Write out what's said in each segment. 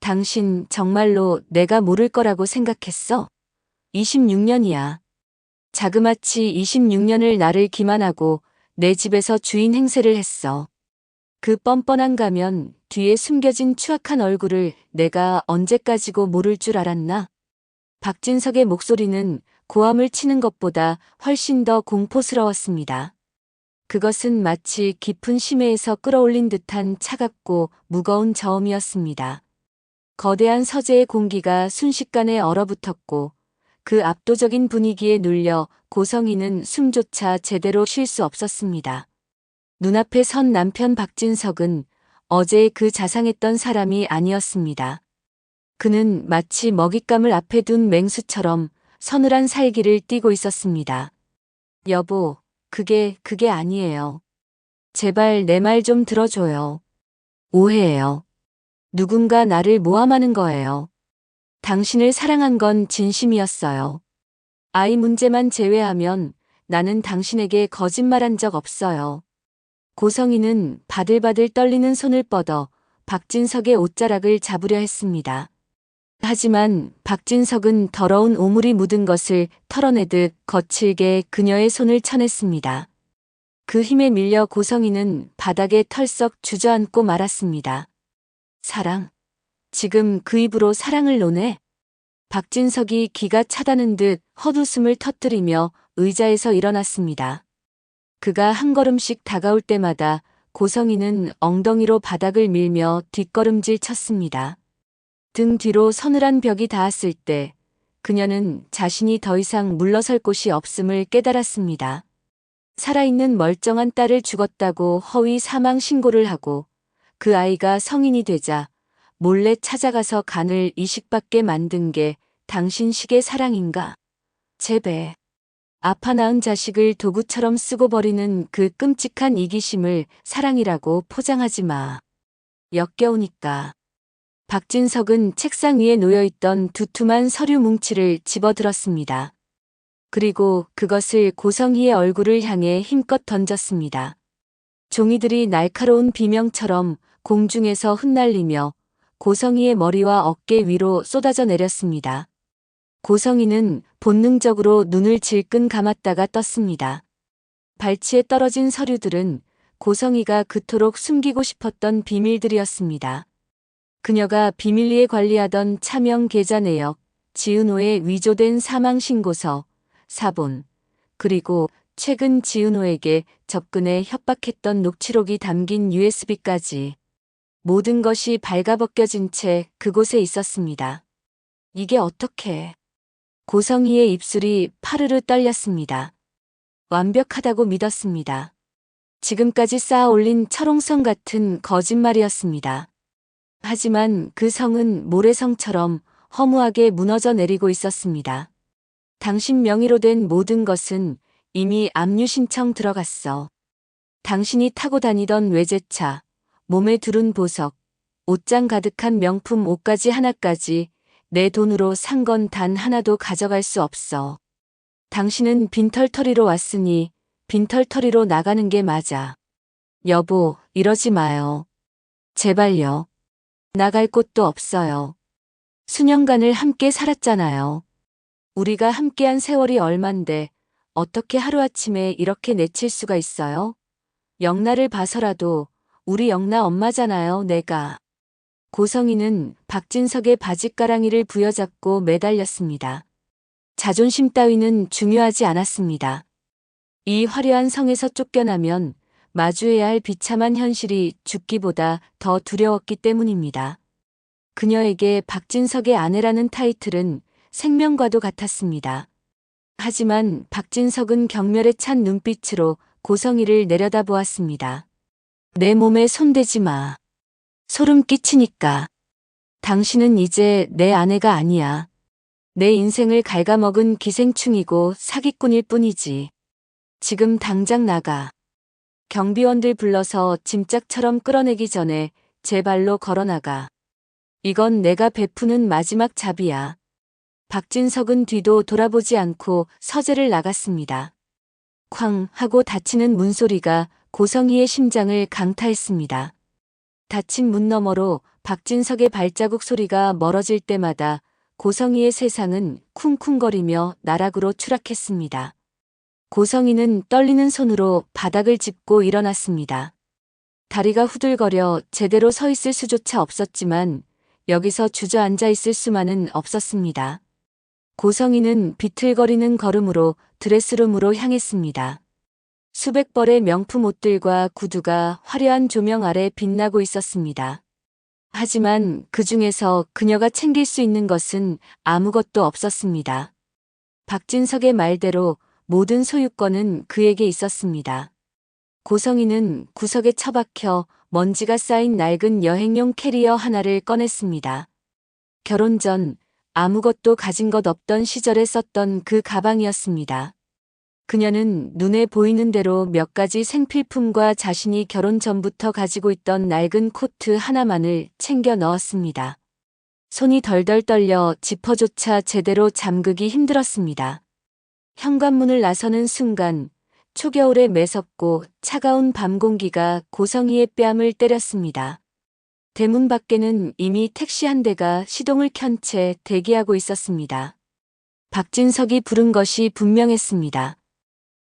당신 정말로 내가 모를 거라고 생각했어? 26년이야. 자그마치 26년을 나를 기만하고 내 집에서 주인 행세를 했어. 그 뻔뻔한 가면 뒤에 숨겨진 추악한 얼굴을 내가 언제까지고 모를 줄 알았나? 박진석의 목소리는 고함을 치는 것보다 훨씬 더 공포스러웠습니다. 그것은 마치 깊은 심해에서 끌어올린 듯한 차갑고 무거운 저음이었습니다. 거대한 서재의 공기가 순식간에 얼어붙었고 그 압도적인 분위기에 눌려 고성희는 숨조차 제대로 쉴 수 없었습니다. 눈앞에 선 남편 박진석은 어제 그 자상했던 사람이 아니었습니다. 그는 마치 먹잇감을 앞에 둔 맹수처럼 서늘한 살기를 띠고 있었습니다. 여보, 그게 아니에요. 제발 내 말 좀 들어줘요. 오해예요. 누군가 나를 모함하는 거예요. 당신을 사랑한 건 진심이었어요. 아이 문제만 제외하면 나는 당신에게 거짓말한 적 없어요. 고성희는 바들바들 떨리는 손을 뻗어 박진석의 옷자락을 잡으려 했습니다. 하지만 박진석은 더러운 오물이 묻은 것을 털어내듯 거칠게 그녀의 손을 쳐냈습니다. 그 힘에 밀려 고성희는 바닥에 털썩 주저앉고 말았습니다. 사랑. 지금 그 입으로 사랑을 노네? 박진석이 기가 차다는 듯 헛웃음을 터뜨리며 의자에서 일어났습니다. 그가 한 걸음씩 다가올 때마다 고성희는 엉덩이로 바닥을 밀며 뒷걸음질 쳤습니다. 등 뒤로 서늘한 벽이 닿았을 때 그녀는 자신이 더 이상 물러설 곳이 없음을 깨달았습니다. 살아있는 멀쩡한 딸을 죽었다고 허위 사망 신고를 하고 그 아이가 성인이 되자 몰래 찾아가서 간을 이식받게 만든 게 당신식의 사랑인가? 제배. 아파 낳은 자식을 도구처럼 쓰고 버리는 그 끔찍한 이기심을 사랑이라고 포장하지 마. 역겨우니까. 박진석은 책상 위에 놓여있던 두툼한 서류 뭉치를 집어들었습니다. 그리고 그것을 고성희의 얼굴을 향해 힘껏 던졌습니다. 종이들이 날카로운 비명처럼 공중에서 흩날리며 고성희의 머리와 어깨 위로 쏟아져 내렸습니다. 고성희는 본능적으로 눈을 질끈 감았다가 떴습니다. 발치에 떨어진 서류들은 고성희가 그토록 숨기고 싶었던 비밀들이었습니다. 그녀가 비밀리에 관리하던 차명 계좌 내역, 지은호의 위조된 사망신고서, 사본, 그리고 최근 지은호에게 접근해 협박했던 녹취록이 담긴 USB까지 모든 것이 발가벗겨진 채 그곳에 있었습니다. 이게 어떻게? 고성희의 입술이 파르르 떨렸습니다. 완벽하다고 믿었습니다. 지금까지 쌓아 올린 철옹성 같은 거짓말이었습니다. 하지만 그 성은 모래성처럼 허무하게 무너져 내리고 있었습니다. 당신 명의로 된 모든 것은 이미 압류 신청 들어갔어. 당신이 타고 다니던 외제차, 몸에 두른 보석, 옷장 가득한 명품 옷가지 하나까지 내 돈으로 산 건 단 하나도 가져갈 수 없어. 당신은 빈털터리로 왔으니 빈털터리로 나가는 게 맞아. 여보, 이러지 마요. 제발요. 나갈 곳도 없어요. 수년간을 함께 살았잖아요. 우리가 함께한 세월이 얼만데 어떻게 하루아침에 이렇게 내칠 수가 있어요? 영나를 봐서라도 우리 영나 엄마잖아요, 내가. 고성희는 박진석의 바짓가랑이를 부여잡고 매달렸습니다. 자존심 따위는 중요하지 않았습니다. 이 화려한 성에서 쫓겨나면 마주해야 할 비참한 현실이 죽기보다 더 두려웠기 때문입니다. 그녀에게 박진석의 아내라는 타이틀은 생명과도 같았습니다. 하지만 박진석은 경멸에 찬 눈빛으로 고성희를 내려다보았습니다. 내 몸에 손대지 마. 소름 끼치니까. 당신은 이제 내 아내가 아니야. 내 인생을 갉아먹은 기생충이고 사기꾼일 뿐이지. 지금 당장 나가. 경비원들 불러서 짐짝처럼 끌어내기 전에 제 발로 걸어나가. 이건 내가 베푸는 마지막 잡이야. 박진석은 뒤도 돌아보지 않고 서재를 나갔습니다. 쾅 하고 닫히는 문소리가 고성희의 심장을 강타했습니다. 닫힌 문 너머로 박진석의 발자국 소리가 멀어질 때마다 고성희의 세상은 쿵쿵거리며 나락으로 추락했습니다. 고성희는 떨리는 손으로 바닥을 짚고 일어났습니다. 다리가 후들거려 제대로 서 있을 수조차 없었지만 여기서 주저앉아 있을 수만은 없었습니다. 고성희는 비틀거리는 걸음으로 드레스룸으로 향했습니다. 수백 벌의 명품 옷들과 구두가 화려한 조명 아래 빛나고 있었습니다. 하지만 그 중에서 그녀가 챙길 수 있는 것은 아무것도 없었습니다. 박진석의 말대로 모든 소유권은 그에게 있었습니다. 고성희는 구석에 처박혀 먼지가 쌓인 낡은 여행용 캐리어 하나를 꺼냈습니다. 결혼 전 아무것도 가진 것 없던 시절에 썼던 그 가방이었습니다. 그녀는 눈에 보이는 대로 몇 가지 생필품과 자신이 결혼 전부터 가지고 있던 낡은 코트 하나만을 챙겨 넣었습니다. 손이 덜덜 떨려 지퍼조차 제대로 잠그기 힘들었습니다. 현관문을 나서는 순간 초겨울의 매섭고 차가운 밤 공기가 고성희의 뺨을 때렸습니다. 대문 밖에는 이미 택시 한 대가 시동을 켠 채 대기하고 있었습니다. 박진석이 부른 것이 분명했습니다.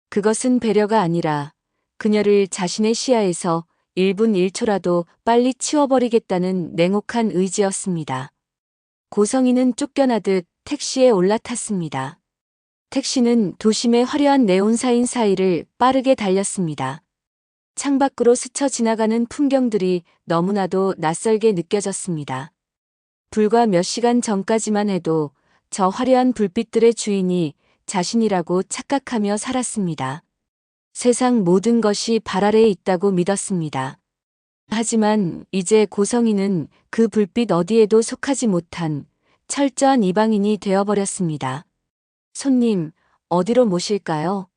그것은 배려가 아니라 그녀를 자신의 시야에서 1분 1초라도 빨리 치워버리겠다는 냉혹한 의지였습니다. 고성희는 쫓겨나듯 택시에 올라탔습니다. 택시는 도심의 화려한 네온사인 사이를 빠르게 달렸습니다. 창밖으로 스쳐 지나가는 풍경들이 너무나도 낯설게 느껴졌습니다. 불과 몇 시간 전까지만 해도 저 화려한 불빛들의 주인이 자신이라고 착각하며 살았습니다. 세상 모든 것이 발 아래에 있다고 믿었습니다. 하지만 이제 고성희는 그 불빛 어디에도 속하지 못한 철저한 이방인이 되어버렸습니다. 손님, 어디로 모실까요?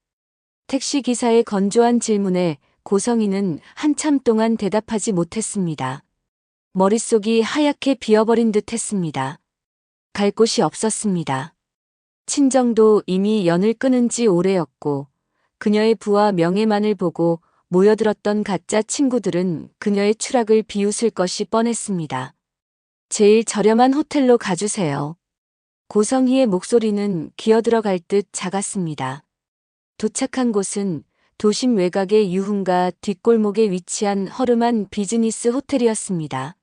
택시 기사의 건조한 질문에 고성희는 한참 동안 대답하지 못했습니다. 머릿속이 하얗게 비어버린 듯 했습니다. 갈 곳이 없었습니다. 친정도 이미 연을 끊은 지 오래였고 그녀의 부와 명예만을 보고 모여들었던 가짜 친구들은 그녀의 추락을 비웃을 것이 뻔했습니다. 제일 저렴한 호텔로 가주세요. 고성희의 목소리는 기어들어갈 듯 작았습니다. 도착한 곳은 도심 외곽의 유흥가 뒷골목에 위치한 허름한 비즈니스 호텔이었습니다.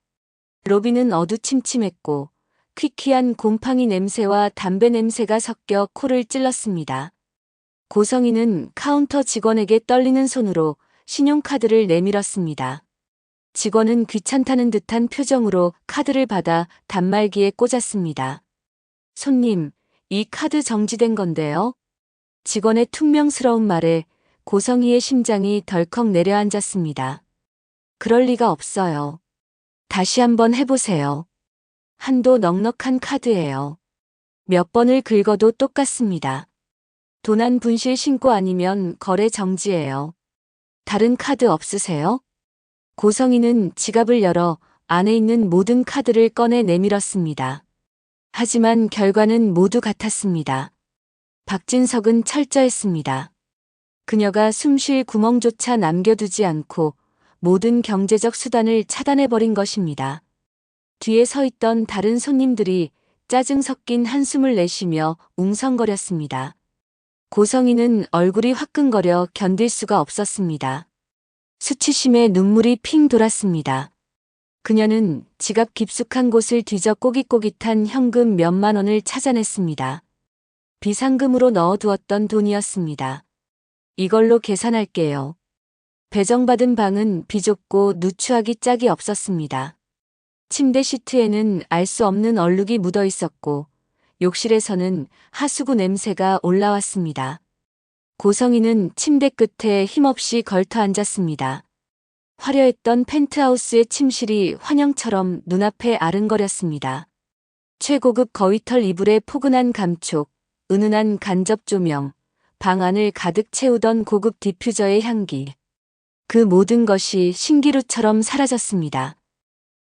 로비는 어두침침했고 퀴퀴한 곰팡이 냄새와 담배 냄새가 섞여 코를 찔렀습니다. 고성희는 카운터 직원에게 떨리는 손으로 신용카드를 내밀었습니다. 직원은 귀찮다는 듯한 표정으로 카드를 받아 단말기에 꽂았습니다. 손님, 이 카드 정지된 건데요. 직원의 퉁명스러운 말에 고성희의 심장이 덜컥 내려앉았습니다. 그럴 리가 없어요. 다시 한번 해보세요. 한도 넉넉한 카드예요. 몇 번을 긁어도 똑같습니다. 도난 분실 신고 아니면 거래 정지예요. 다른 카드 없으세요? 고성희는 지갑을 열어 안에 있는 모든 카드를 꺼내 내밀었습니다. 하지만 결과는 모두 같았습니다. 박진석은 철저했습니다. 그녀가 숨 쉴 구멍조차 남겨두지 않고 모든 경제적 수단을 차단해버린 것입니다. 뒤에 서 있던 다른 손님들이 짜증 섞인 한숨을 내쉬며 웅성거렸습니다. 고성희는 얼굴이 화끈거려 견딜 수가 없었습니다. 수치심에 눈물이 핑 돌았습니다. 그녀는 지갑 깊숙한 곳을 뒤져 꼬깃꼬깃한 현금 몇만 원을 찾아냈습니다. 비상금으로 넣어두었던 돈이었습니다. 이걸로 계산할게요. 배정받은 방은 비좁고 누추하기 짝이 없었습니다. 침대 시트에는 알 수 없는 얼룩이 묻어 있었고 욕실에서는 하수구 냄새가 올라왔습니다. 고성희는 침대 끝에 힘없이 걸터 앉았습니다. 화려했던 펜트하우스의 침실이 환영처럼 눈앞에 아른거렸습니다. 최고급 거위털 이불의 포근한 감촉, 은은한 간접 조명, 방 안을 가득 채우던 고급 디퓨저의 향기. 그 모든 것이 신기루처럼 사라졌습니다.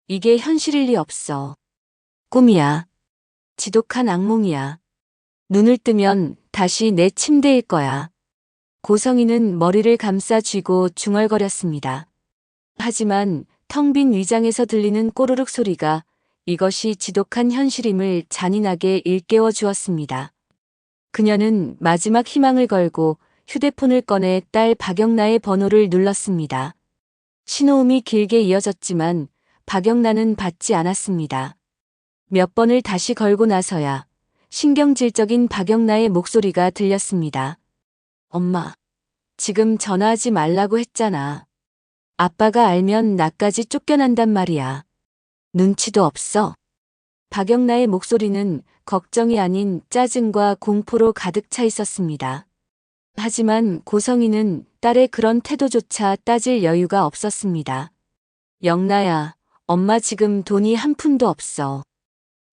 이게 현실일 리 없어. 꿈이야. 지독한 악몽이야. 눈을 뜨면 다시 내 침대일 거야. 고성희는 머리를 감싸 쥐고 중얼거렸습니다. 하지만 텅 빈 위장에서 들리는 꼬르륵 소리가 이것이 지독한 현실임을 잔인하게 일깨워 주었습니다. 그녀는 마지막 희망을 걸고 휴대폰을 꺼내 딸 박영나의 번호를 눌렀습니다. 신호음이 길게 이어졌지만 박영나는 받지 않았습니다. 몇 번을 다시 걸고 나서야 신경질적인 박영나의 목소리가 들렸습니다. 엄마, 지금 전화하지 말라고 했잖아. 아빠가 알면 나까지 쫓겨난단 말이야. 눈치도 없어. 박영나의 목소리는 걱정이 아닌 짜증과 공포로 가득 차 있었습니다. 하지만 고성이는 딸의 그런 태도조차 따질 여유가 없었습니다. 영나야, 엄마 지금 돈이 한 푼도 없어.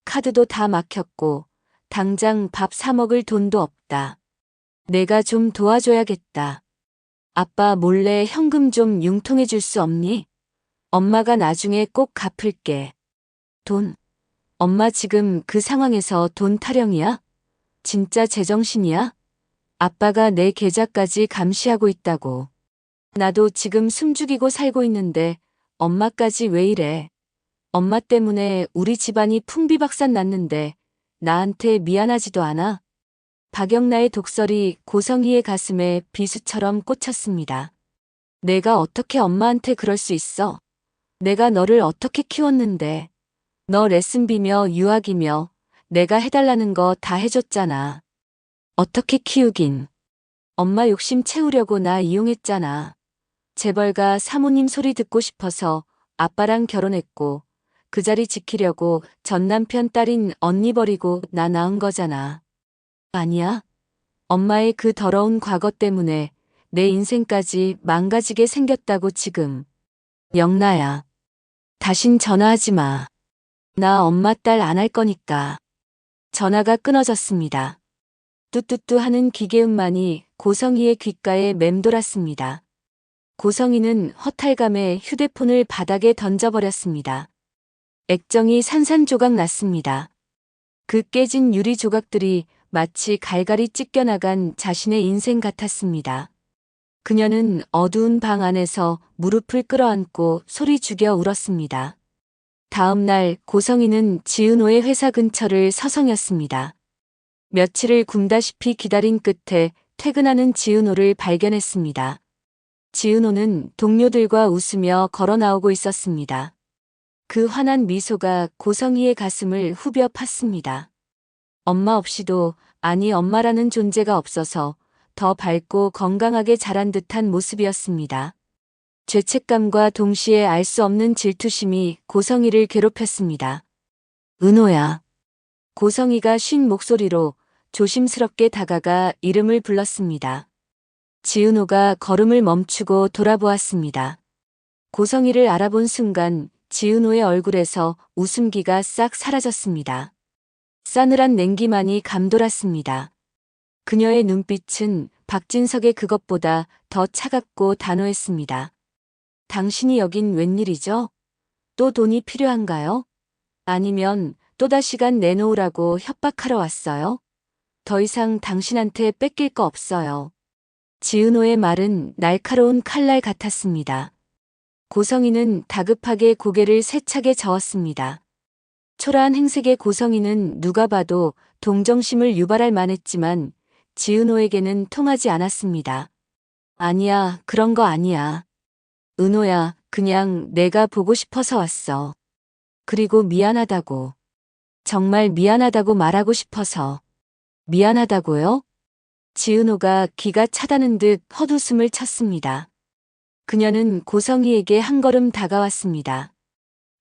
카드도 다 막혔고 당장 밥 사 먹을 돈도 없다. 내가 좀 도와줘야겠다. 아빠 몰래 현금 좀 융통해 줄 수 없니? 엄마가 나중에 꼭 갚을게. 돈. 엄마 지금 그 상황에서 돈 타령이야? 진짜 제정신이야? 아빠가 내 계좌까지 감시하고 있다고. 나도 지금 숨죽이고 살고 있는데 엄마까지 왜 이래? 엄마 때문에 우리 집안이 풍비박산 났는데 나한테 미안하지도 않아? 박영나의 독설이 고성희의 가슴에 비수처럼 꽂혔습니다. 내가 어떻게 엄마한테 그럴 수 있어? 내가 너를 어떻게 키웠는데. 너 레슨비며 유학이며 내가 해달라는 거 다 해줬잖아. 어떻게 키우긴. 엄마 욕심 채우려고 나 이용했잖아. 재벌가 사모님 소리 듣고 싶어서 아빠랑 결혼했고 그 자리 지키려고 전 남편 딸인 언니 버리고 나 낳은 거잖아. 아니야. 엄마의 그 더러운 과거 때문에 내 인생까지 망가지게 생겼다고 지금. 영나야. 다신 전화하지 마. 나 엄마 딸 안 할 거니까. 전화가 끊어졌습니다. 뚜뚜뚜 하는 기계음만이 고성희의 귓가에 맴돌았습니다. 고성희는 허탈감에 휴대폰을 바닥에 던져버렸습니다. 액정이 산산조각 났습니다. 그 깨진 유리 조각들이 마치 갈갈이 찢겨나간 자신의 인생 같았습니다. 그녀는 어두운 방 안에서 무릎을 끌어안고 소리 죽여 울었습니다. 다음 날 고성희는 지은호의 회사 근처를 서성였습니다. 며칠을 굶다시피 기다린 끝에 퇴근하는 지은호를 발견했습니다. 지은호는 동료들과 웃으며 걸어 나오고 있었습니다. 그 환한 미소가 고성희의 가슴을 후벼 팠습니다. 엄마 없이도, 아니 엄마라는 존재가 없어서 더 밝고 건강하게 자란 듯한 모습이었습니다. 죄책감과 동시에 알 수 없는 질투심이 고성희를 괴롭혔습니다. 은호야. 고성희가 쉰 목소리로 조심스럽게 다가가 이름을 불렀습니다. 지은호가 걸음을 멈추고 돌아보았습니다. 고성희를 알아본 순간 지은호의 얼굴에서 웃음기가 싹 사라졌습니다. 싸늘한 냉기만이 감돌았습니다. 그녀의 눈빛은 박진석의 그것보다 더 차갑고 단호했습니다. 당신이 여긴 웬일이죠? 또 돈이 필요한가요? 아니면 또다 시간 내놓으라고 협박하러 왔어요? 더 이상 당신한테 뺏길 거 없어요. 지은호의 말은 날카로운 칼날 같았습니다. 고성희는 다급하게 고개를 세차게 저었습니다. 초라한 행색의 고성희는 누가 봐도 동정심을 유발할 만했지만 지은호에게는 통하지 않았습니다. 아니야, 그런 거 아니야. 은호야, 그냥 내가 보고 싶어서 왔어. 그리고 미안하다고. 정말 미안하다고 말하고 싶어서. 미안하다고요? 지은호가 기가 차다는 듯 헛웃음을 쳤습니다. 그녀는 고성희에게 한 걸음 다가왔습니다.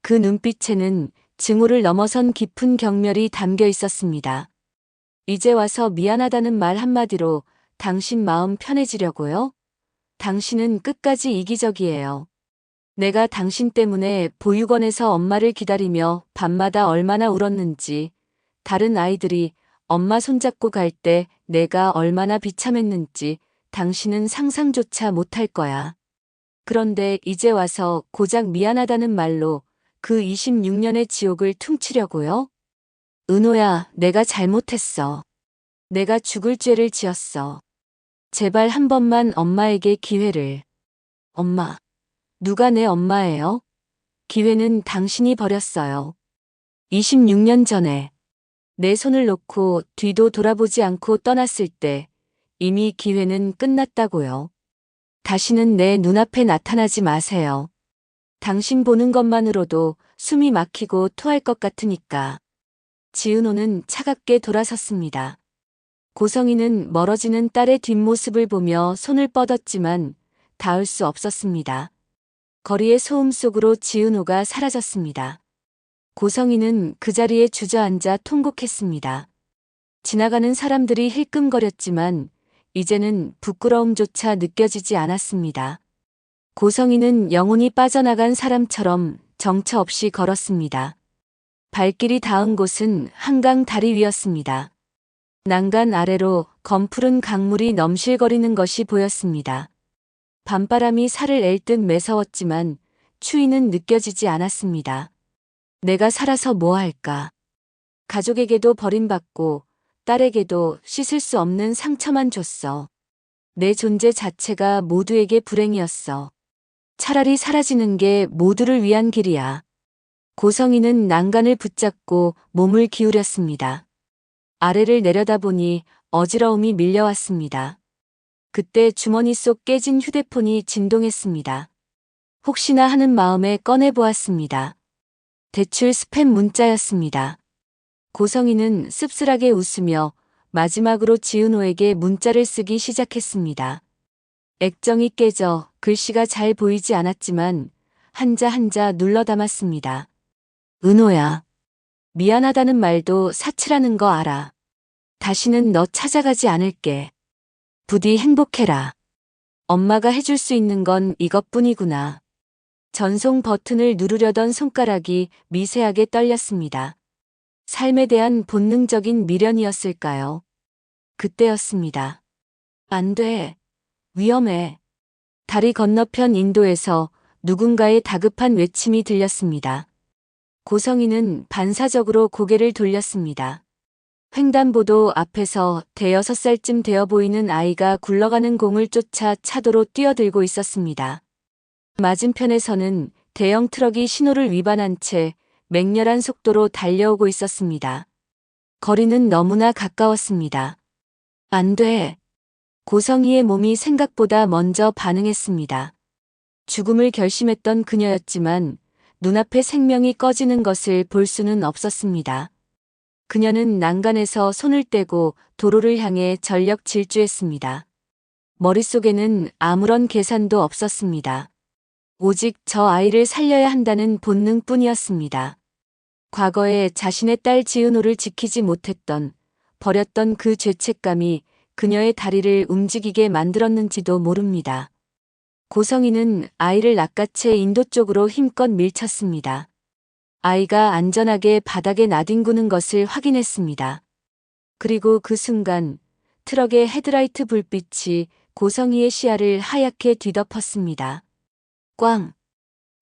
그 눈빛에는 증오를 넘어선 깊은 경멸이 담겨 있었습니다. 이제 와서 미안하다는 말 한마디로 당신 마음 편해지려고요? 당신은 끝까지 이기적이에요. 내가 당신 때문에 보육원에서 엄마를 기다리며 밤마다 얼마나 울었는지, 다른 아이들이 엄마 손잡고 갈 때 내가 얼마나 비참했는지 당신은 상상조차 못할 거야. 그런데 이제 와서 고작 미안하다는 말로 그 26년의 지옥을 퉁치려고요? 은호야, 내가 잘못했어. 내가 죽을 죄를 지었어. 제발 한 번만 엄마에게 기회를. 엄마. 누가 내 엄마예요? 기회는 당신이 버렸어요. 26년 전에 내 손을 놓고 뒤도 돌아보지 않고 떠났을 때 이미 기회는 끝났다고요. 다시는 내 눈앞에 나타나지 마세요. 당신 보는 것만으로도 숨이 막히고 토할 것 같으니까. 지은호는 차갑게 돌아섰습니다. 고성이는 멀어지는 딸의 뒷모습을 보며 손을 뻗었지만 닿을 수 없었습니다. 거리의 소음 속으로 지은호가 사라졌습니다. 고성이는 그 자리에 주저앉아 통곡했습니다. 지나가는 사람들이 힐끔거렸지만 이제는 부끄러움조차 느껴지지 않았습니다. 고성이는 영혼이 빠져나간 사람처럼 정처 없이 걸었습니다. 발길이 닿은 곳은 한강 다리 위였습니다. 난간 아래로 검푸른 강물이 넘실거리는 것이 보였습니다. 밤바람이 살을 앨 듯 매서웠지만 추위는 느껴지지 않았습니다. 내가 살아서 뭐 할까? 가족에게도 버림받고 딸에게도 씻을 수 없는 상처만 줬어. 내 존재 자체가 모두에게 불행이었어. 차라리 사라지는 게 모두를 위한 길이야. 고성이는 난간을 붙잡고 몸을 기울였습니다. 아래를 내려다보니 어지러움이 밀려왔습니다. 그때 주머니 속 깨진 휴대폰이 진동했습니다. 혹시나 하는 마음에 꺼내보았습니다. 대출 스팸 문자였습니다. 고성이는 씁쓸하게 웃으며 마지막으로 지은호에게 문자를 쓰기 시작했습니다. 액정이 깨져 글씨가 잘 보이지 않았지만 한자 한자 눌러 담았습니다. 은호야. 미안하다는 말도 사치라는 거 알아. 다시는 너 찾아가지 않을게. 부디 행복해라. 엄마가 해줄 수 있는 건 이것뿐이구나. 전송 버튼을 누르려던 손가락이 미세하게 떨렸습니다. 삶에 대한 본능적인 미련이었을까요? 그때였습니다. 안 돼. 위험해. 다리 건너편 인도에서 누군가의 다급한 외침이 들렸습니다. 고성이는 반사적으로 고개를 돌렸습니다. 횡단보도 앞에서 대여섯 살쯤 되어 보이는 아이가 굴러가는 공을 쫓아 차도로 뛰어들고 있었습니다. 맞은편에서는 대형 트럭이 신호를 위반한 채 맹렬한 속도로 달려오고 있었습니다. 거리는 너무나 가까웠습니다. 안 돼. 고성이의 몸이 생각보다 먼저 반응했습니다. 죽음을 결심했던 그녀였지만 눈앞에 생명이 꺼지는 것을 볼 수는 없었습니다. 그녀는 난간에서 손을 떼고 도로를 향해 전력 질주했습니다. 머릿속에는 아무런 계산도 없었습니다. 오직 저 아이를 살려야 한다는 본능뿐이었습니다. 과거에 자신의 딸 지은호를 지키지 못했던, 버렸던 그 죄책감이 그녀의 다리를 움직이게 만들었는지도 모릅니다. 고성이는 아이를 낚아채 인도 쪽으로 힘껏 밀쳤습니다. 아이가 안전하게 바닥에 나뒹구는 것을 확인했습니다. 그리고 그 순간 트럭의 헤드라이트 불빛이 고성이의 시야를 하얗게 뒤덮었습니다. 꽝!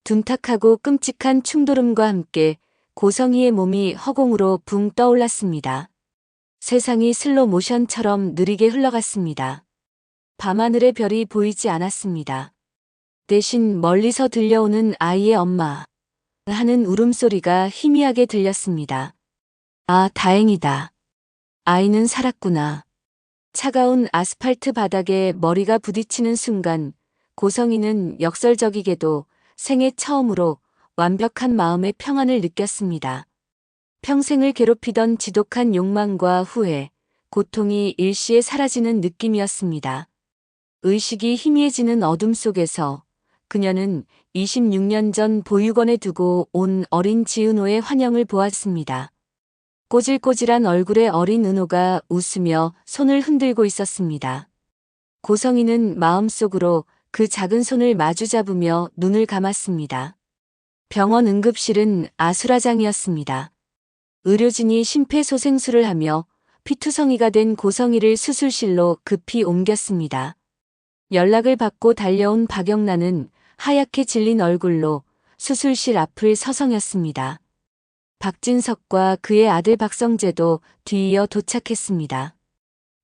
둔탁하고 끔찍한 충돌음과 함께 고성이의 몸이 허공으로 붕 떠올랐습니다. 세상이 슬로 모션처럼 느리게 흘러갔습니다. 밤하늘의 별이 보이지 않았습니다. 대신 멀리서 들려오는 아이의 엄마 하는 울음소리가 희미하게 들렸습니다. 아, 다행이다. 아이는 살았구나. 차가운 아스팔트 바닥에 머리가 부딪히는 순간 고성이는 역설적이게도 생애 처음으로 완벽한 마음의 평안을 느꼈습니다. 평생을 괴롭히던 지독한 욕망과 후회, 고통이 일시에 사라지는 느낌이었습니다. 의식이 희미해지는 어둠 속에서 그녀는 26년 전 보육원에 두고 온 어린 지은호의 환영을 보았습니다. 꼬질꼬질한 얼굴의 어린 은호가 웃으며 손을 흔들고 있었습니다. 고성이는 마음속으로 그 작은 손을 마주 잡으며 눈을 감았습니다. 병원 응급실은 아수라장이었습니다. 의료진이 심폐소생술을 하며 피투성이가 된 고성이를 수술실로 급히 옮겼습니다. 연락을 받고 달려온 박영란은 하얗게 질린 얼굴로 수술실 앞을 서성였습니다. 박진석과 그의 아들 박성재도 뒤이어 도착했습니다.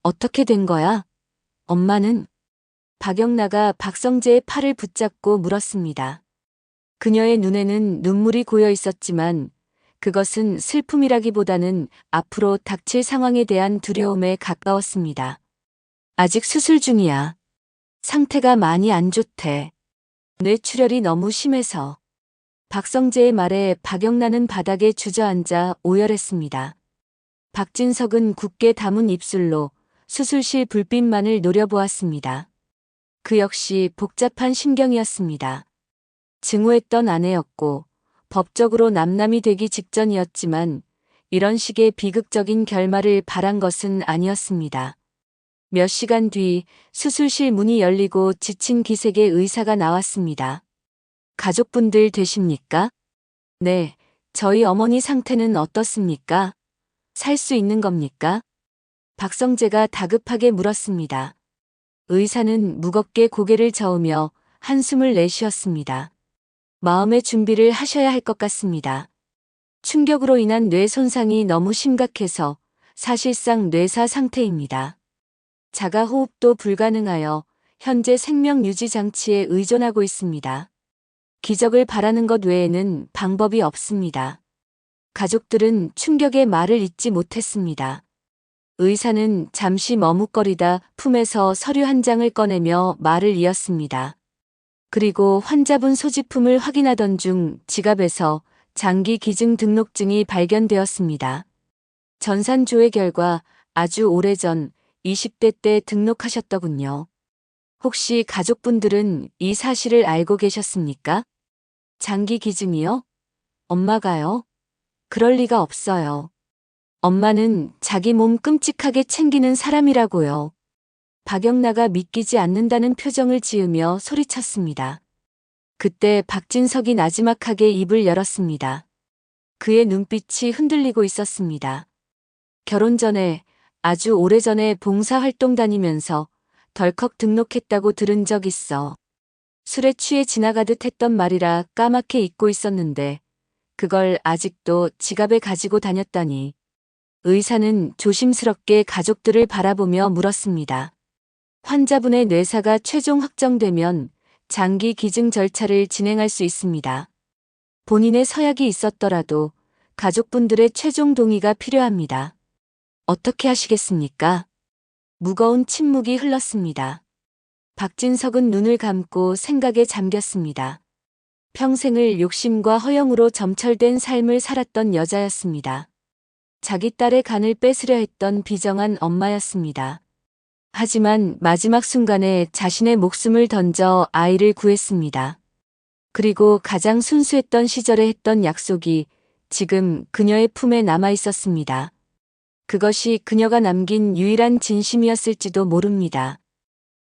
어떻게 된 거야? 엄마는? 박영나가 박성재의 팔을 붙잡고 물었습니다. 그녀의 눈에는 눈물이 고여 있었지만 그것은 슬픔이라기보다는 앞으로 닥칠 상황에 대한 두려움에 가까웠습니다. 아직 수술 중이야. 상태가 많이 안 좋대. 뇌출혈이 너무 심해서. 박성재의 말에 박영란은 바닥에 주저앉아 오열했습니다. 박진석은 굳게 담은 입술로 수술실 불빛만을 노려보았습니다. 그 역시 복잡한 심경이었습니다. 증오했던 아내였고 법적으로 남남이 되기 직전이었지만 이런 식의 비극적인 결말을 바란 것은 아니었습니다. 몇 시간 뒤 수술실 문이 열리고 지친 기색의 의사가 나왔습니다. 가족분들 되십니까? 네, 저희 어머니 상태는 어떻습니까? 살 수 있는 겁니까? 박성재가 다급하게 물었습니다. 의사는 무겁게 고개를 저으며 한숨을 내쉬었습니다. 마음의 준비를 하셔야 할 것 같습니다. 충격으로 인한 뇌 손상이 너무 심각해서 사실상 뇌사 상태입니다. 자가 호흡도 불가능하여 현재 생명 유지 장치에 의존하고 있습니다. 기적을 바라는 것 외에는 방법이 없습니다. 가족들은 충격의 말을 잇지 못했습니다. 의사는 잠시 머뭇거리다 품에서 서류 한 장을 꺼내며 말을 이었습니다. 그리고 환자분 소지품을 확인하던 중 지갑에서 장기 기증 등록증이 발견되었습니다. 전산 조회 결과 아주 오래전 20대 때 등록하셨더군요. 혹시 가족분들은 이 사실을 알고 계셨습니까? 장기 기증이요? 엄마가요? 그럴 리가 없어요. 엄마는 자기 몸 끔찍하게 챙기는 사람이라고요. 박영나가 믿기지 않는다는 표정을 지으며 소리쳤습니다. 그때 박진석이 나지막하게 입을 열었습니다. 그의 눈빛이 흔들리고 있었습니다. 결혼 전에 아주 오래전에 봉사활동 다니면서 덜컥 등록했다고 들은 적 있어. 술에 취해 지나가듯 했던 말이라 까맣게 잊고 있었는데 그걸 아직도 지갑에 가지고 다녔다니. 의사는 조심스럽게 가족들을 바라보며 물었습니다. 환자분의 뇌사가 최종 확정되면 장기 기증 절차를 진행할 수 있습니다. 본인의 서약이 있었더라도 가족분들의 최종 동의가 필요합니다. 어떻게 하시겠습니까? 무거운 침묵이 흘렀습니다. 박진석은 눈을 감고 생각에 잠겼습니다. 평생을 욕심과 허영으로 점철된 삶을 살았던 여자였습니다. 자기 딸의 간을 뺏으려 했던 비정한 엄마였습니다. 하지만 마지막 순간에 자신의 목숨을 던져 아이를 구했습니다. 그리고 가장 순수했던 시절에 했던 약속이 지금 그녀의 품에 남아 있었습니다. 그것이 그녀가 남긴 유일한 진심이었을지도 모릅니다.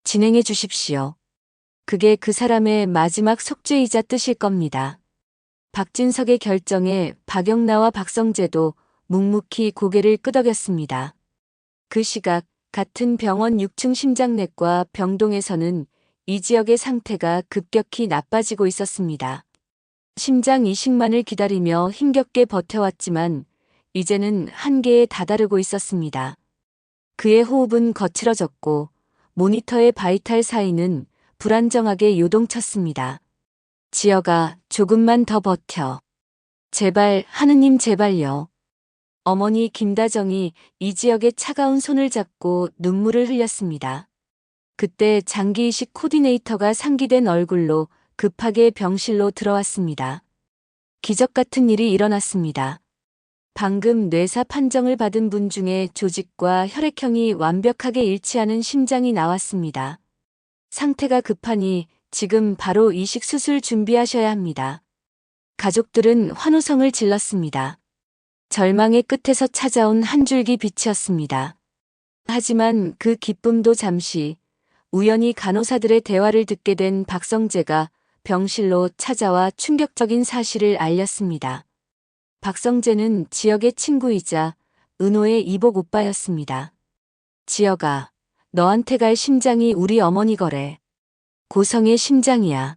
진행해 주십시오. 그게 그 사람의 마지막 속죄이자 뜻일 겁니다. 박진석의 결정에 박영나와 박성재도 묵묵히 고개를 끄덕였습니다. 그 시각 같은 병원 6층 심장내과 병동에서는 이 지역의 상태가 급격히 나빠지고 있었습니다. 심장 이식만을 기다리며 힘겹게 버텨왔지만 이제는 한계에 다다르고 있었습니다. 그의 호흡은 거칠어졌고 모니터의 바이탈 사인은 불안정하게 요동쳤습니다. 지여가 조금만 더 버텨. 제발 하느님 제발요. 어머니 김다정이 이지역의 차가운 손을 잡고 눈물을 흘렸습니다. 그때 장기이식 코디네이터가 상기된 얼굴로 급하게 병실로 들어왔습니다. 기적 같은 일이 일어났습니다. 방금 뇌사 판정을 받은 분 중에 조직과 혈액형이 완벽하게 일치하는 심장이 나왔습니다. 상태가 급하니 지금 바로 이식 수술 준비하셔야 합니다. 가족들은 환호성을 질렀습니다. 절망의 끝에서 찾아온 한 줄기 빛이었습니다. 하지만 그 기쁨도 잠시, 우연히 간호사들의 대화를 듣게 된 박성재가 병실로 찾아와 충격적인 사실을 알렸습니다. 박성재는 지역의 친구이자 은호의 이복 오빠였습니다. 지역아, 너한테 갈 심장이 우리 어머니 거래. 고성의 심장이야.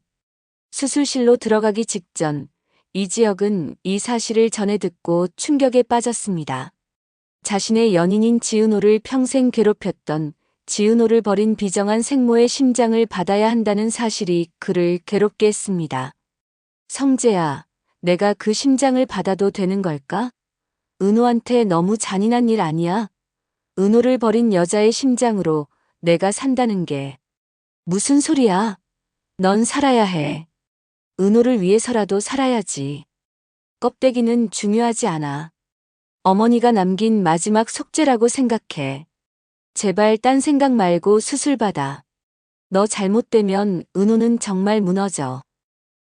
수술실로 들어가기 직전 이지역은 이 사실을 전해 듣고 충격에 빠졌습니다. 자신의 연인인 지은호를 평생 괴롭혔던 지은호를 버린 비정한 생모의 심장을 받아야 한다는 사실이 그를 괴롭게 했습니다. 성재야, 내가 그 심장을 받아도 되는 걸까? 은호한테 너무 잔인한 일 아니야? 은호를 버린 여자의 심장으로 내가 산다는 게 무슨 소리야? 넌 살아야 해. 은호를 위해서라도 살아야지. 껍데기는 중요하지 않아. 어머니가 남긴 마지막 속죄라고 생각해. 제발 딴 생각 말고 수술 받아. 너 잘못되면 은호는 정말 무너져.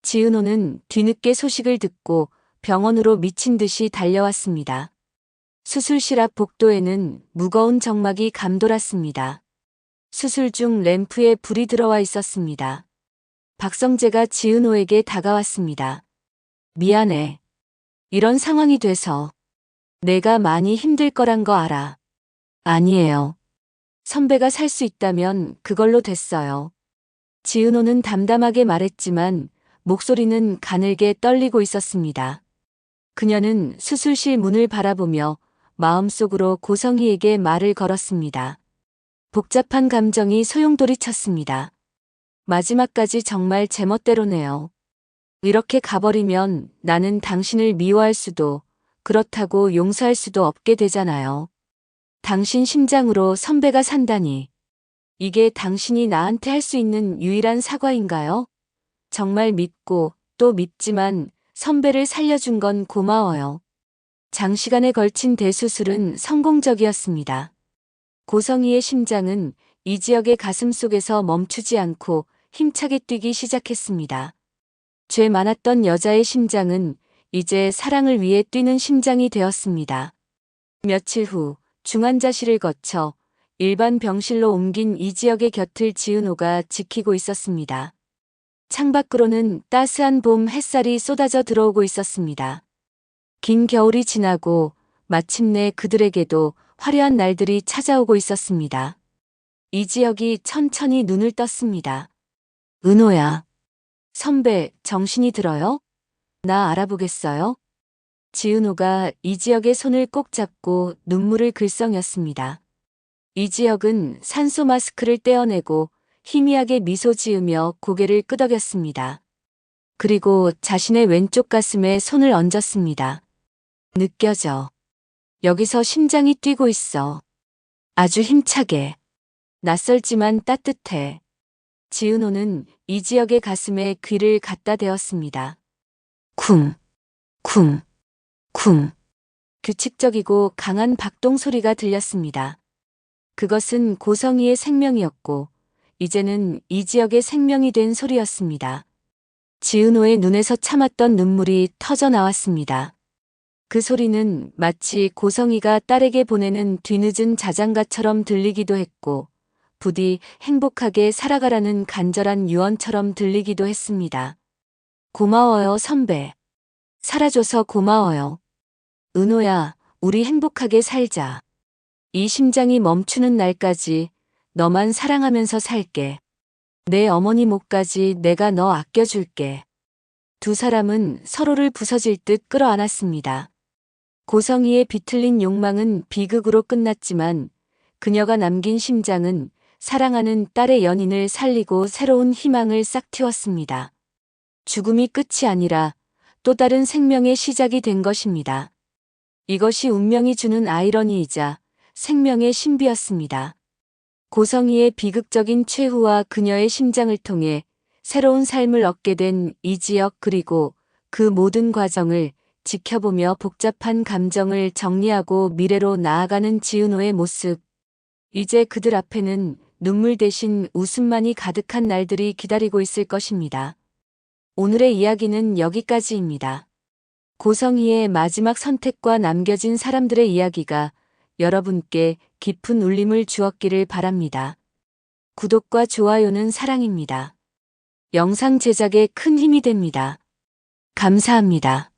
지은호는 뒤늦게 소식을 듣고 병원으로 미친 듯이 달려왔습니다. 수술실 앞 복도에는 무거운 정막이 감돌았습니다. 수술 중 램프에 불이 들어와 있었습니다. 박성재가 지은호에게 다가왔습니다. 미안해. 이런 상황이 돼서. 내가 많이 힘들 거란 거 알아. 아니에요. 선배가 살 수 있다면 그걸로 됐어요. 지은호는 담담하게 말했지만 목소리는 가늘게 떨리고 있었습니다. 그녀는 수술실 문을 바라보며 마음속으로 고성희에게 말을 걸었습니다. 복잡한 감정이 소용돌이 쳤습니다. 마지막까지 정말 제멋대로네요. 이렇게 가버리면 나는 당신을 미워할 수도, 그렇다고 용서할 수도 없게 되잖아요. 당신 심장으로 선배가 산다니. 이게 당신이 나한테 할 수 있는 유일한 사과인가요? 정말 믿고 또 믿지만 선배를 살려준 건 고마워요. 장시간에 걸친 대수술은 성공적이었습니다. 고성희의 심장은 이지혁의 가슴 속에서 멈추지 않고 힘차게 뛰기 시작했습니다. 죄 많았던 여자의 심장은 이제 사랑을 위해 뛰는 심장이 되었습니다. 며칠 후 중환자실을 거쳐 일반 병실로 옮긴 이지혁의 곁을 지은호가 지키고 있었습니다. 창밖으로는 따스한 봄 햇살이 쏟아져 들어오고 있었습니다. 긴 겨울이 지나고 마침내 그들에게도 화려한 날들이 찾아오고 있었습니다. 이지혁이 천천히 눈을 떴습니다. 은호야. 선배, 정신이 들어요? 나 알아보겠어요? 지은호가 이지혁의 손을 꼭 잡고 눈물을 글썽였습니다. 이지혁은 산소 마스크를 떼어내고 희미하게 미소 지으며 고개를 끄덕였습니다. 그리고 자신의 왼쪽 가슴에 손을 얹었습니다. 느껴져. 여기서 심장이 뛰고 있어. 아주 힘차게. 낯설지만 따뜻해. 지은호는 이지혁의 가슴에 귀를 갖다 대었습니다. 쿵, 쿵, 쿵. 규칙적이고 강한 박동 소리가 들렸습니다. 그것은 고성희의 생명이었고 이제는 이지혁의 생명이 된 소리였습니다. 지은호의 눈에서 참았던 눈물이 터져 나왔습니다. 그 소리는 마치 고성희가 딸에게 보내는 뒤늦은 자장가처럼 들리기도 했고 부디 행복하게 살아가라는 간절한 유언처럼 들리기도 했습니다. 고마워요, 선배. 살아줘서 고마워요. 은호야, 우리 행복하게 살자. 이 심장이 멈추는 날까지 너만 사랑하면서 살게. 내 어머니 목까지 내가 너 아껴줄게. 두 사람은 서로를 부서질 듯 끌어안았습니다. 고성희의 비틀린 욕망은 비극으로 끝났지만 그녀가 남긴 심장은 사랑하는 딸의 연인을 살리고 새로운 희망을 싹 틔웠습니다. 죽음이 끝이 아니라 또 다른 생명의 시작이 된 것입니다. 이것이 운명이 주는 아이러니이자 생명의 신비였습니다. 고성희의 비극적인 최후와 그녀의 심장을 통해 새로운 삶을 얻게 된 이지혁 그리고 그 모든 과정을 지켜보며 복잡한 감정을 정리하고 미래로 나아가는 지은호의 모습. 이제 그들 앞에는 눈물 대신 웃음만이 가득한 날들이 기다리고 있을 것입니다. 오늘의 이야기는 여기까지입니다. 고성희의 마지막 선택과 남겨진 사람들의 이야기가 여러분께 깊은 울림을 주었기를 바랍니다. 구독과 좋아요는 사랑입니다. 영상 제작에 큰 힘이 됩니다. 감사합니다.